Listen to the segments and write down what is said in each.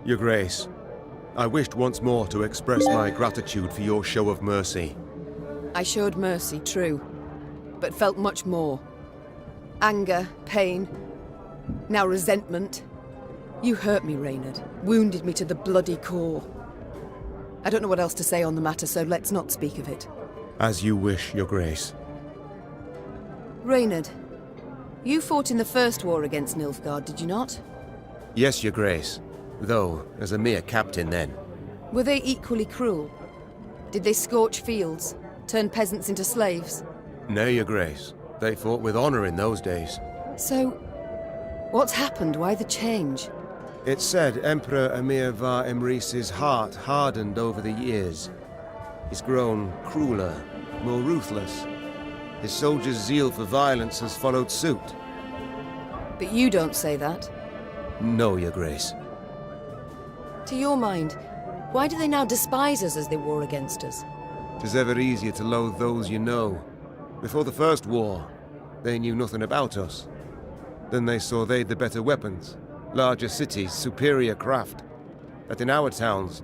Your Grace, I wished once more to express my gratitude for your show of mercy. I showed mercy, true, but felt much more. Anger, pain, now resentment. You hurt me, Reynard. Wounded me to the bloody core. I don't know what else to say on the matter, so let's not speak of it. As you wish, Your Grace. Reynard, you fought in the first war against Nilfgaard, did you not? Yes, Your Grace. Though, as a mere captain then. Were they equally cruel? Did they scorch fields, turn peasants into slaves? Nay, Your Grace. They fought with honor in those days. So, what's happened? Why the change? It's said Emperor Emir var Emrys's heart hardened over the years. He's grown crueler, more ruthless. His soldiers' zeal for violence has followed suit. But you don't say that. No, Your Grace. To your mind, why do they now despise us as they war against us? 'Tis ever easier to loathe those you know. Before the first war, they knew nothing about us. Then they saw they'd the better weapons, larger cities, superior craft. That in our towns,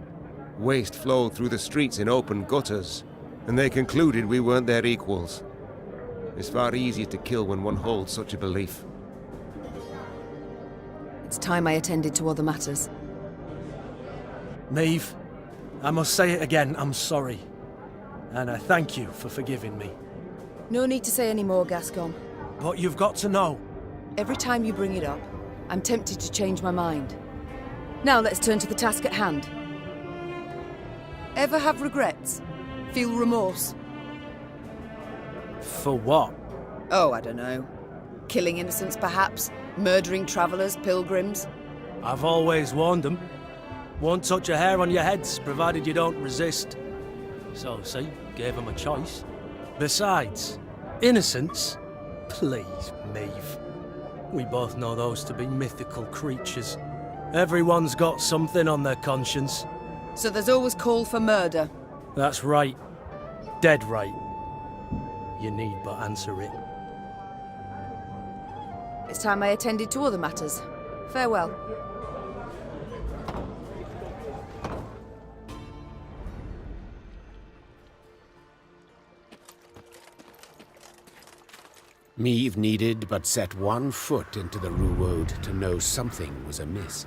waste flowed through the streets in open gutters, and they concluded we weren't their equals. It's far easier to kill when one holds such a belief. It's time I attended to other matters. Maeve, I must say it again, I'm sorry. And I thank you for forgiving me. No need to say any more, Gascon. But you've got to know. Every time you bring it up, I'm tempted to change my mind. Now let's turn to the task at hand. Ever have regrets? Feel remorse? For what? Oh, I don't know. Killing innocents, perhaps? Murdering travelers, pilgrims? I've always warned them. Won't touch a hair on your heads, provided you don't resist. So, see, gave them a choice. Besides, innocence? Please, Maeve. We both know those to be mythical creatures. Everyone's got something on their conscience. So there's always call for murder? That's right. Dead right. You need but answer it. It's time I attended to other matters. Farewell. Maeve needed but set one foot into the Ruwode to know something was amiss.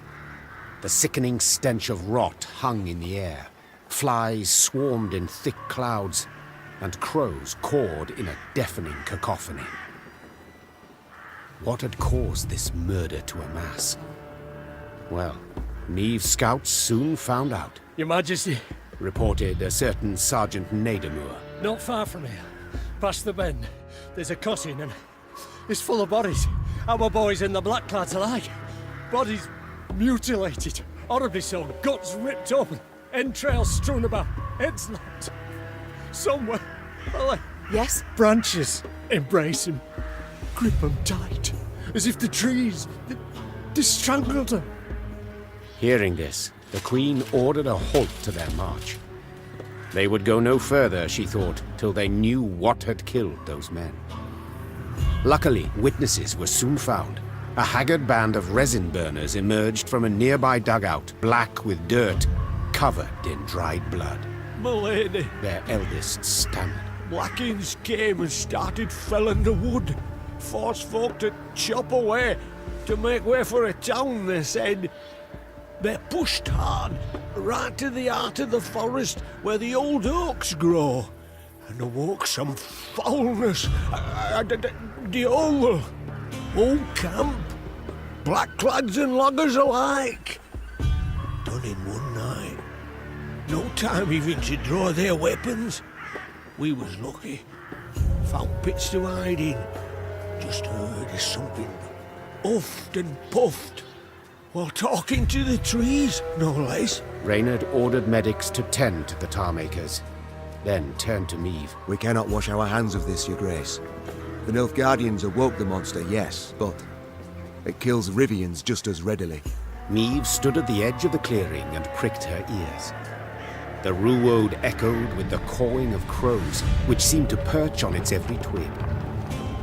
The sickening stench of rot hung in the air. Flies swarmed in thick clouds, and crows cawed in a deafening cacophony. What had caused this murder to amass? Well, Maeve's scouts soon found out, Your Majesty, reported a certain Sergeant Nadamur. not far from here, past the bend, there's a cutting and it's full of bodies. Our boys and the blackclads alike. Bodies mutilated, horribly so, guts ripped open, entrails strewn about, heads lopped. Somewhere, like Yes? branches embrace him, grip him tight, as if the trees strangled her. Hearing this, the Queen ordered a halt to their march. They would go no further, she thought, till they knew what had killed those men. Luckily, witnesses were soon found. A haggard band of resin burners emerged from a nearby dugout, black with dirt, covered in dried blood. My lady, Their eldest stammered. Blackins came and started felling the wood. Forced folk to chop away, to make way for a town, they said. They pushed hard, right to the heart of the forest where the old oaks grow, and awoke some foulness. The whole camp, blackclads and loggers alike, done in one night. No time even to draw their weapons. We was lucky. Found pits to hide in. Just heard of something huffed and puffed while talking to the trees, no less. Reynard ordered medics to tend to the tar makers, then turned to Maeve. We cannot wash our hands of this, Your Grace. The Nilfgaardians awoke the monster, yes, but it kills Rivians just as readily. Maeve stood at the edge of the clearing and pricked her ears. The Ruwode echoed with the cawing of crows, which seemed to perch on its every twig.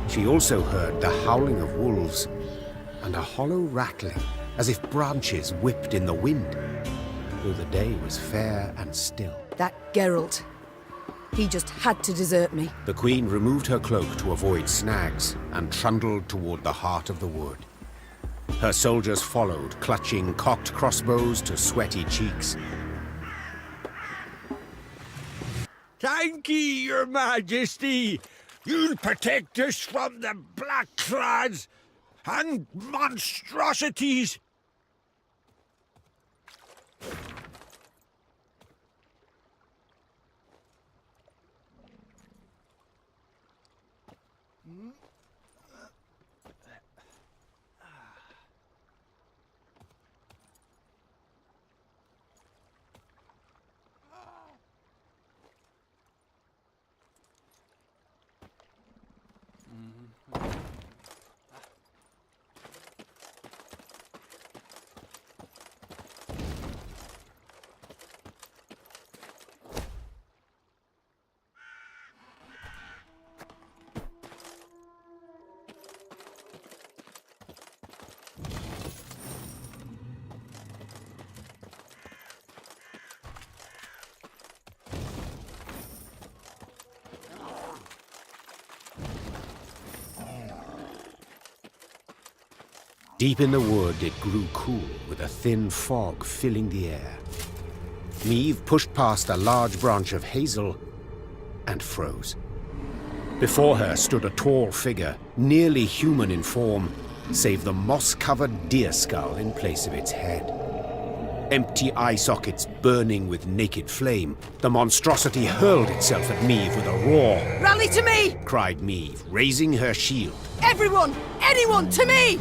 She also heard the howling of wolves and a hollow rattling, as if branches whipped in the wind. though the day was fair and still. That Geralt. He just had to desert me. The queen removed her cloak to avoid snags and trundled toward the heart of the wood. Her soldiers followed, clutching cocked crossbows to sweaty cheeks. Thank ye, your majesty. You'll protect us from the black-clads and monstrosities. Deep in the wood, it grew cool, with a thin fog filling the air. Meve pushed past a large branch of hazel and froze. Before her stood a tall figure, nearly human in form, save the moss-covered deer skull in place of its head. Empty eye sockets burning with naked flame, the monstrosity hurled itself at Meve with a roar. Rally to me! Cried Meve, raising her shield. Everyone! Anyone, to me!